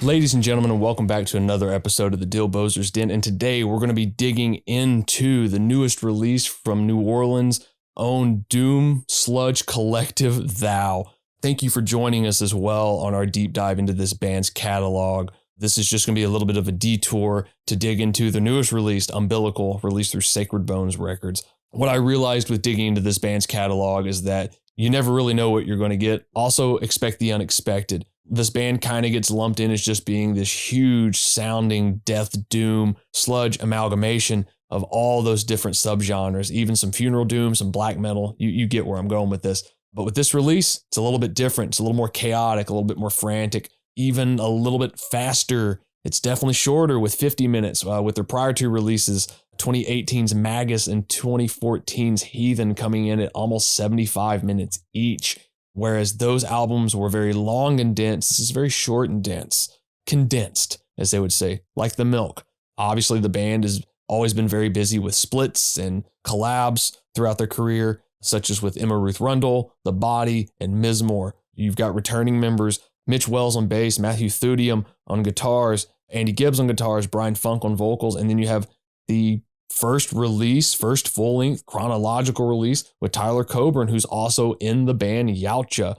Ladies and gentlemen, and welcome back to another episode of the Dylbozer's Den. And today we're going to be digging into the newest release from New Orleans' own doom sludge collective, Thou. Thank you for joining us as well on our deep dive into this band's catalog. This is just going to be a little bit of a detour to dig into the newest release, Umbilical, released through Sacred Bones Records. What I realized with digging into this band's catalog is that you never really know what you're going to get. Also, expect the unexpected. This band kind of gets lumped in as just being this huge sounding death doom sludge amalgamation of all those different subgenres, even some funeral doom, some black metal. You get where I'm going with this. But with this release, it's a little bit different. It's a little more chaotic, a little bit more frantic, even a little bit faster. It's definitely shorter with 50 minutes with their prior two releases, 2018's Magus and 2014's Heathen, coming in at almost 75 minutes each. Whereas those albums were very long and dense, this is very short and dense, condensed, as they would say, like the milk. Obviously, the band has always been very busy with splits and collabs throughout their career, such as with Emma Ruth Rundle, The Body, and Ms. Moore. You've got returning members, Mitch Wells on bass, Matthew Thudium on guitars, Andy Gibbs on guitars, Brian Funk on vocals, and then you have the first full-length chronological release with Tyler Coburn, who's also in the band Yautja.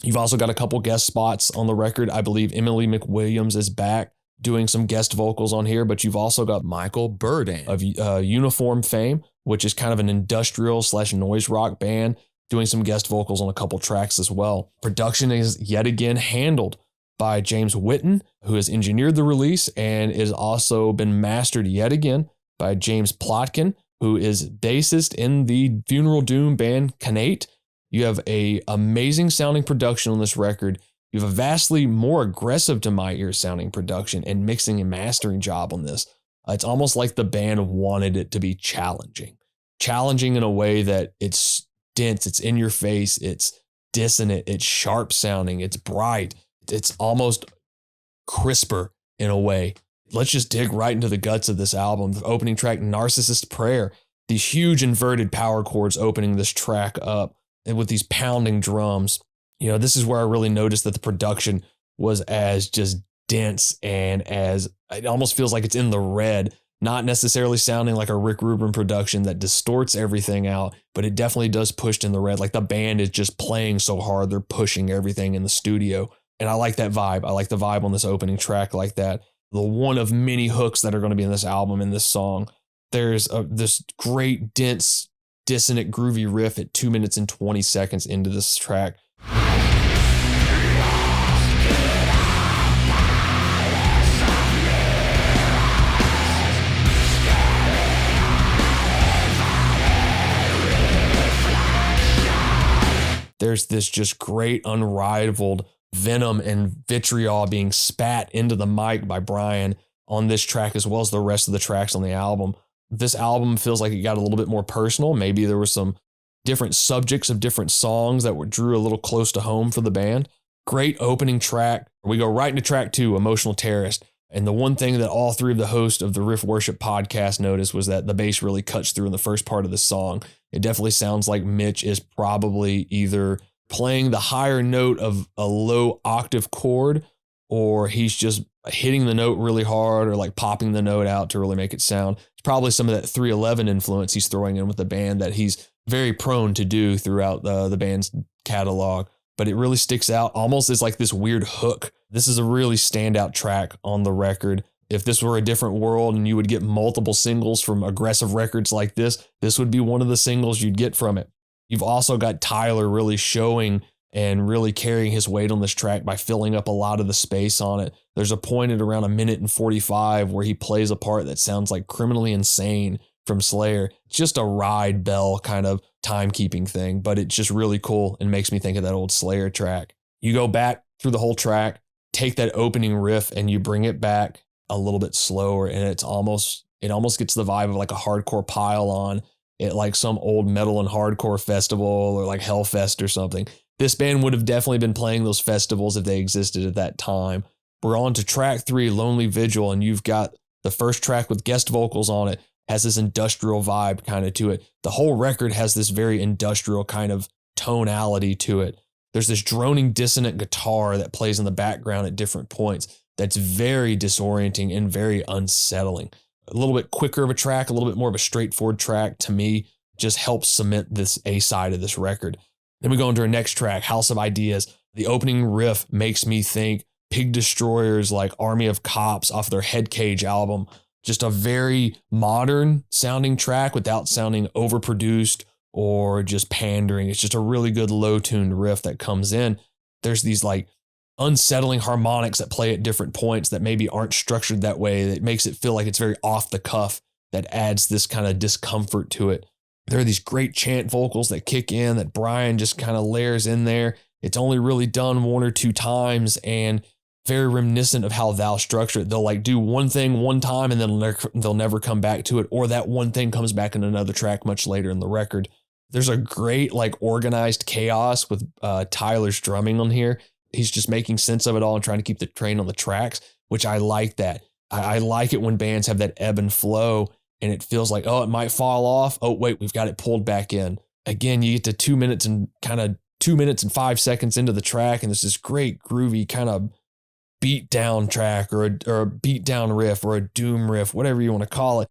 You've also got a couple guest spots on the record. I believe Emily McWilliams is back doing some guest vocals on here, but you've also got Michael Burdan of Uniform fame, which is kind of an industrial / noise rock band, doing some guest vocals on a couple tracks as well. Production is yet again handled by James Whitten, who has engineered the release and is also been mastered yet again by James Plotkin, who is bassist in the funeral doom band Canate. You have a amazing sounding production on this record. You have a vastly more aggressive to my ear sounding production and mixing and mastering job on this. It's almost like the band wanted it to be challenging in a way that it's dense, it's in your face, it's dissonant, it's sharp sounding, it's bright, it's almost crisper in a way. Let's just dig right into the guts of this album. The opening track, Narcissist Prayer, these huge inverted power chords opening this track up, and with these pounding drums. You know, this is where I really noticed that the production was as just dense and as it almost feels like it's in the red, not necessarily sounding like a Rick Rubin production that distorts everything out, but it definitely does push in the red. Like the band is just playing so hard, they're pushing everything in the studio. And I like that vibe. I like the vibe on this opening track like that. The one of many hooks that are going to be in this album, in this song. There's this great, dense, dissonant, groovy riff at 2 minutes and 20 seconds into this track. There's this just great, unrivaled venom and vitriol being spat into the mic by Brian on this track, as well as the rest of the tracks on the album. This album feels like it got a little bit more personal. Maybe there were some different subjects of different songs that drew a little close to home for the band. Great opening track. We go right into track 2, Emotional Terrorist. And the one thing that all three of the hosts of the Riff Worship podcast noticed was that the bass really cuts through in the first part of the song. It definitely sounds like Mitch is probably either playing the higher note of a low octave chord, or he's just hitting the note really hard, or like popping the note out to really make it sound. It's probably some of that 311 influence he's throwing in with the band that he's very prone to do throughout the band's catalog. But it really sticks out almost as like this weird hook. This is a really standout track on the record. If this were a different world and you would get multiple singles from aggressive records like this would be one of the singles you'd get from it. You've also got Tyler really showing and really carrying his weight on this track by filling up a lot of the space on it. There's a point at around 1:45 where he plays a part that sounds like Criminally Insane from Slayer. It's just a ride bell kind of timekeeping thing, but it's just really cool and makes me think of that old Slayer track. You go back through the whole track, take that opening riff and you bring it back a little bit slower, and it almost gets the vibe of like a hardcore pile on at like some old metal and hardcore festival or like Hellfest or something. This band would have definitely been playing those festivals if they existed at that time. We're on to track 3, Lonely Vigil, and you've got the first track with guest vocals on it, has this industrial vibe kind of to it. The whole record has this very industrial kind of tonality to it. There's this droning dissonant guitar that plays in the background at different points. that's very disorienting and very unsettling. A little bit quicker of a track, a little bit more of a straightforward track to me just helps cement this A side of this record. Then we go into our next track, House of Ideas. The opening riff makes me think Pig Destroyers, like Army of Cops off their Head Cage album. Just a very modern sounding track without sounding overproduced or just pandering. It's just a really good low tuned riff that comes in. There's these like unsettling harmonics that play at different points that maybe aren't structured that way. That makes it feel like it's very off the cuff, that adds this kind of discomfort to it. There are these great chant vocals that kick in that Brian just kind of layers in there. It's only really done one or two times and very reminiscent of how Thou structured it. They'll like do one thing one time and then they'll never come back to it, or that one thing comes back in another track much later in the record. There's a great like organized chaos with Tyler's drumming on here. He's just making sense of it all and trying to keep the train on the tracks, which I like that. I like it when bands have that ebb and flow and it feels like, oh, it might fall off. Oh, wait, we've got it pulled back in. Again, you get to 2 minutes and 5 seconds into the track, and there's this great groovy kind of beat down track or a beat down riff or a doom riff, whatever you want to call it.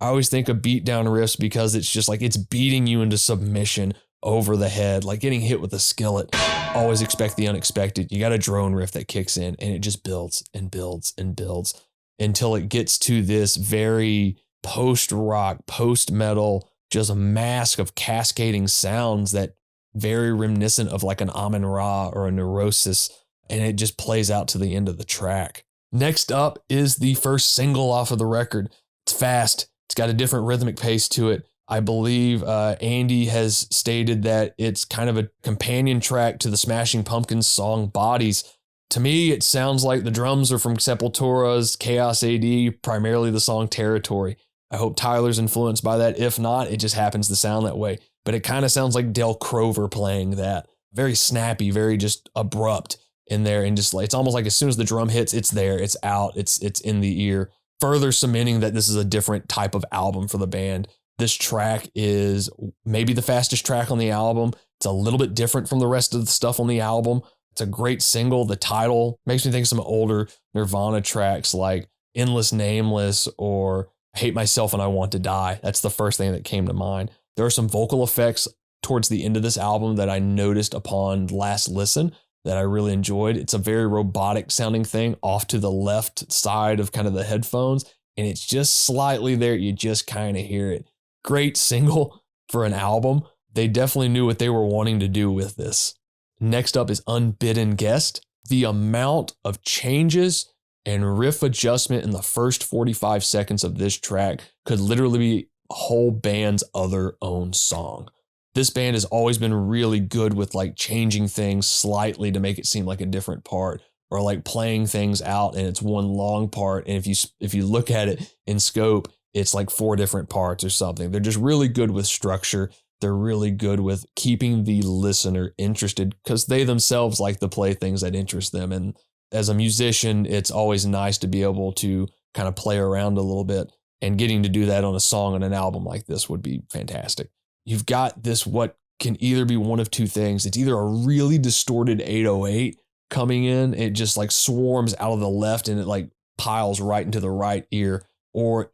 I always think of beat down riffs because it's just like it's beating you into submission over the head, like getting hit with a skillet. Always expect the unexpected. You got a drone riff that kicks in and it just builds and builds and builds until it gets to this very post-rock, post-metal, just a mask of cascading sounds that very reminiscent of like an Amun-Ra or a Neurosis, and it just plays out to the end of the track. Next up is the first single off of the record. It's fast. It's got a different rhythmic pace to it. I believe Andy has stated that it's kind of a companion track to the Smashing Pumpkins song Bodies. To me, it sounds like the drums are from Sepultura's Chaos AD, primarily the song Territory. I hope Tyler's influenced by that. If not, it just happens to sound that way. But it kind of sounds like Del Crover playing that. Very snappy, very just abrupt in there. And just like, it's almost like as soon as the drum hits, it's there, it's out, it's in the ear. Further cementing that this is a different type of album for the band. This track is maybe the fastest track on the album. It's a little bit different from the rest of the stuff on the album. It's a great single. The title makes me think of some older Nirvana tracks like Endless Nameless or Hate Myself and I Want to Die. That's the first thing that came to mind. There are some vocal effects towards the end of this album that I noticed upon last listen that I really enjoyed. It's a very robotic sounding thing off to the left side of kind of the headphones, and it's just slightly there. You just kind of hear it. Great single for an album. They definitely knew what they were wanting to do with this. Next up is Unbidden Guest. The amount of changes and riff adjustment in the first 45 seconds of this track could literally be a whole band's other own song. This band has always been really good with like changing things slightly to make it seem like a different part, or like playing things out and it's one long part. And if you look at it in scope, it's like 4 different parts or something. They're just really good with structure. They're really good with keeping the listener interested because they themselves like to play things that interest them. And as a musician, it's always nice to be able to kind of play around a little bit, and getting to do that on a song and an album like this would be fantastic. You've got this, what can either be one of two things. It's either a really distorted 808 coming in. It just like swarms out of the left and it like piles right into the right ear, or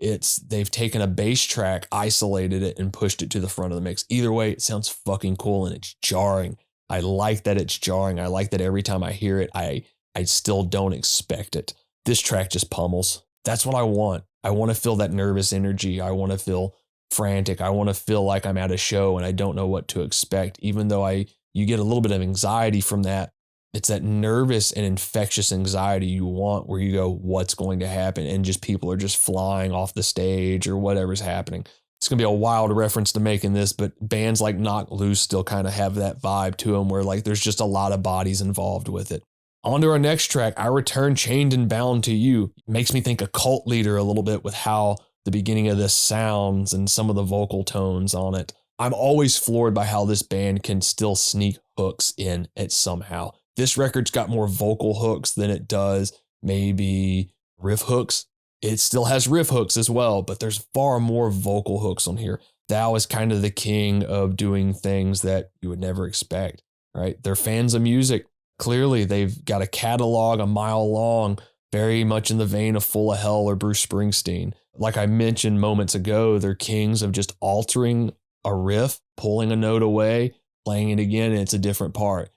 they've taken a bass track, isolated it, and pushed it to the front of the mix. Either way, it sounds fucking cool and it's jarring. I like that it's jarring. I like that every time I hear it, I still don't expect it. This track just pummels. That's what I want. I want to feel that nervous energy. I want to feel frantic. I want to feel like I'm at a show and I don't know what to expect, even though you get a little bit of anxiety from that. It's that nervous and infectious anxiety you want, where you go, what's going to happen? And just people are just flying off the stage or whatever's happening. It's going to be a wild reference to make in this, but bands like Knocked Loose still kind of have that vibe to them where like there's just a lot of bodies involved with it. On to our next track, I Return Chained and Bound to You. Makes me think of Cult Leader a little bit with how the beginning of this sounds and some of the vocal tones on it. I'm always floored by how this band can still sneak hooks in it somehow. This record's got more vocal hooks than it does maybe riff hooks. It still has riff hooks as well, but there's far more vocal hooks on here. Thou is kind of the king of doing things that you would never expect, right? They're fans of music. Clearly, they've got a catalog a mile long, very much in the vein of Full of Hell or Bruce Springsteen. Like I mentioned moments ago, they're kings of just altering a riff, pulling a note away, playing it again, and it's a different part.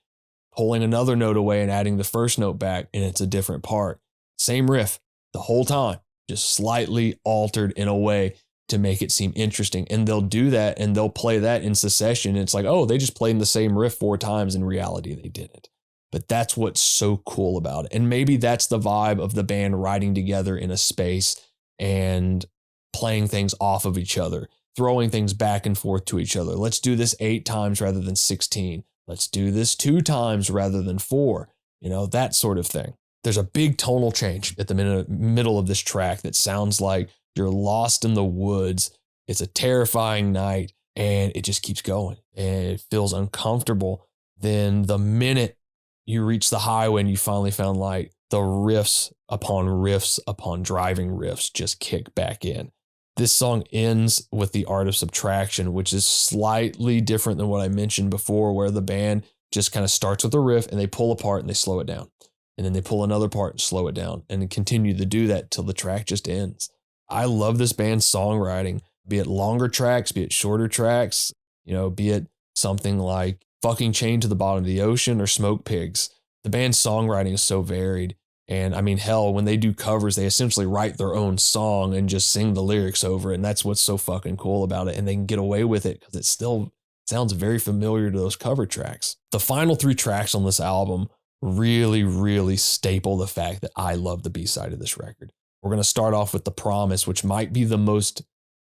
Pulling another note away and adding the first note back, and it's a different part. Same riff the whole time, just slightly altered in a way to make it seem interesting. And they'll do that and they'll play that in succession. It's like, oh, they just played the same riff 4 times. In reality, they didn't. But that's what's so cool about it. And maybe that's the vibe of the band riding together in a space and playing things off of each other, throwing things back and forth to each other. Let's do this 8 times rather than 16. Let's do this 2 times rather than 4. You know, that sort of thing. There's a big tonal change at the middle of this track that sounds like you're lost in the woods. It's a terrifying night and it just keeps going and it feels uncomfortable. Then the minute you reach the highway and you finally found light, the riffs upon driving riffs just kick back in. This song ends with the art of subtraction, which is slightly different than what I mentioned before, where the band just kind of starts with a riff and they pull apart and they slow it down. And then they pull another part and slow it down and continue to do that till the track just ends. I love this band's songwriting, be it longer tracks, be it shorter tracks, you know, be it something like Fucking Chained to the Bottom of the Ocean or Smoke Pigs. The band's songwriting is so varied. And I mean, hell, when they do covers, they essentially write their own song and just sing the lyrics over it. And that's what's so fucking cool about it. And they can get away with it because it still sounds very familiar to those cover tracks. The final 3 tracks on this album really, really staple the fact that I love the B-side of this record. We're going to start off with The Promise, which might be the most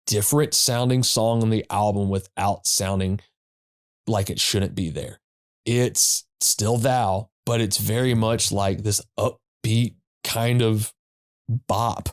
different sounding song on the album without sounding like it shouldn't be there. It's still Thou, but it's very much like this upbeat kind of bop.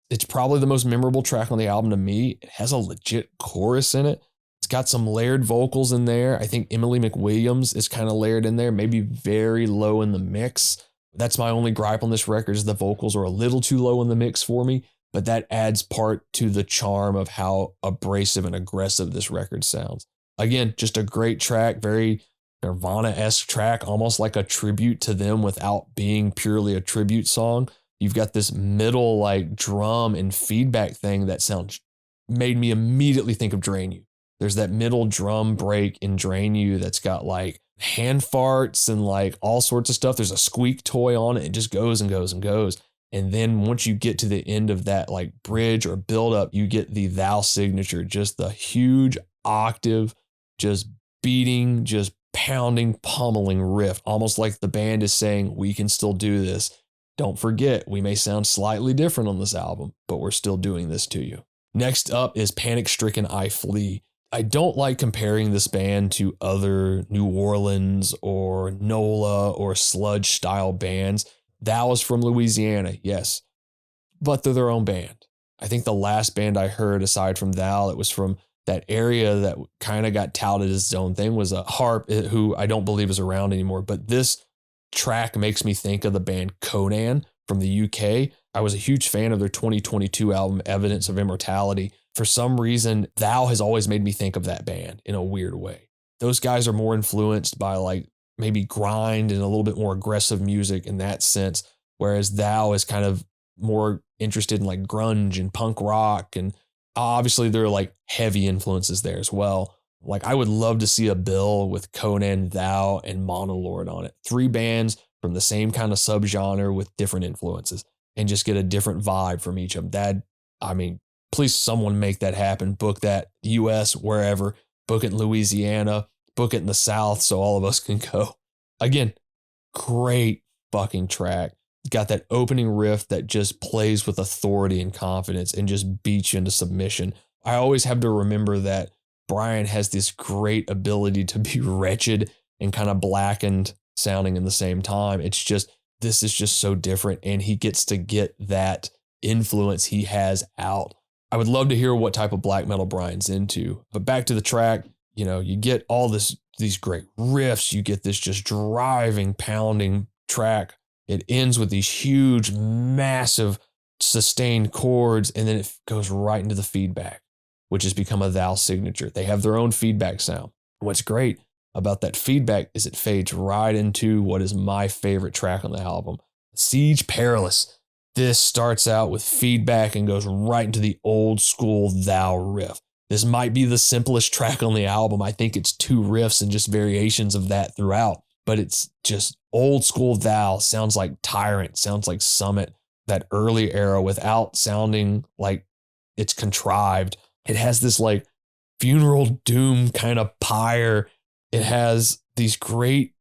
It's probably the most memorable track on the album to me. It has a legit chorus in it. It's got some layered vocals in there. I think Emily McWilliams is kind of layered in there, maybe very low in the mix. That's my only gripe on this record is the vocals are a little too low in the mix for me, but that adds part to the charm of how abrasive and aggressive this record sounds. Again, just a great track, very Nirvana-esque track, almost like a tribute to them without being purely a tribute song. You've got this middle like drum and feedback thing that made me immediately think of Drain You. There's that middle drum break in Drain You that's got like hand farts and like all sorts of stuff. There's a squeak toy on it. It just goes and goes and goes. And then once you get to the end of that like bridge or build up, you get the Thou signature, just the huge octave, just beating, just pounding, pummeling riff, almost like the band is saying, we can still do this. Don't forget, we may sound slightly different on this album, but we're still doing this to you. Next up is Panic Stricken I Flee. I don't like comparing this band to other New Orleans or NOLA or sludge style bands. Thou is from Louisiana, yes, but they're their own band. I think the last band I heard aside from Thou that was from that area that kind of got touted as its own thing was a Harp, who I don't believe is around anymore. But this track makes me think of the band Conan from the UK. I was a huge fan of their 2022 album, Evidence of Immortality. For some reason, Thou has always made me think of that band in a weird way. Those guys are more influenced by like maybe grind and a little bit more aggressive music in that sense, whereas Thou is kind of more interested in like grunge and punk rock, and obviously there are like heavy influences there as well. Like I would love to see a bill with Conan, Thou, and Monolord on it. 3 bands from the same kind of subgenre with different influences and just get a different vibe from each of them. That, I mean, please someone make that happen. Book that US, wherever. Book it in Louisiana. Book it in the South so all of us can go. Again, great fucking track. Got that opening riff that just plays with authority and confidence and just beats you into submission. I always have to remember that Brian has this great ability to be wretched and kind of blackened sounding in the same time. It's just, this is just so different, and he gets to get that influence he has out. I would love to hear what type of black metal Brian's into. But back to the track, you know, you get all these great riffs. You get this just driving, pounding track. It ends with these huge, massive sustained chords, and then it goes right into the feedback, which has become a Thou signature. They have their own feedback sound. What's great about that feedback is it fades right into what is my favorite track on the album, Siege Perilous. This starts out with feedback and goes right into the old school Thou riff. This might be the simplest track on the album. I think it's 2 riffs and just variations of that throughout, but it's just old school Thou. Sounds like Tyrant, sounds like Summit, that early era without sounding like it's contrived. It has this like funeral doom kind of pyre. It has these great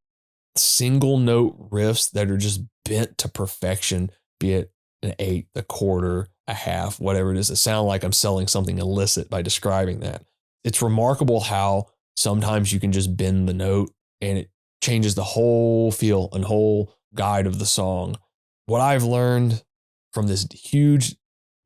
single note riffs that are just bent to perfection, be it an 8, a quarter, a half, whatever it is. It sounds like I'm selling something illicit by describing that. It's remarkable how sometimes you can just bend the note and it changes the whole feel and whole guide of the song. What I've learned from this huge,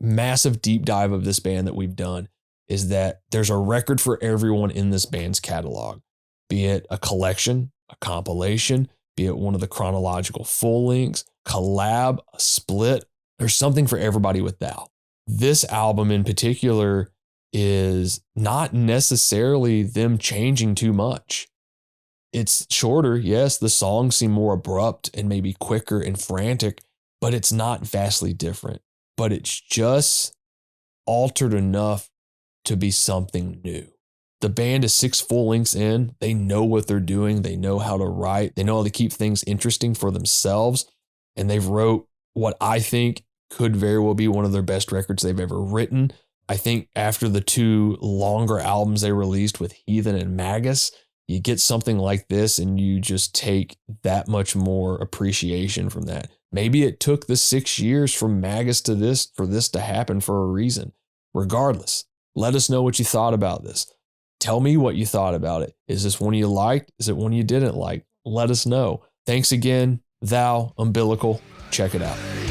massive deep dive of this band that we've done is that there's a record for everyone in this band's catalog, be it a collection, a compilation, be it one of the chronological full lengths, collab, a split. There's something for everybody with Thou. This album in particular is not necessarily them changing too much. It's shorter, yes, the songs seem more abrupt and maybe quicker and frantic, but it's not vastly different. But it's just altered enough to be something new. The band is 6 full lengths in. They know what they're doing. They know how to write. They know how to keep things interesting for themselves. And they've wrote what I think could very well be one of their best records they've ever written. I think after the 2 longer albums they released with Heathen and Magus, you get something like this and you just take that much more appreciation from that. Maybe it took the 6 years from Magus to this for this to happen for a reason. Regardless, let us know what you thought about this. Tell me what you thought about it. Is this one you liked? Is it one you didn't like? Let us know. Thanks again, Thou, Umbilical. Check it out.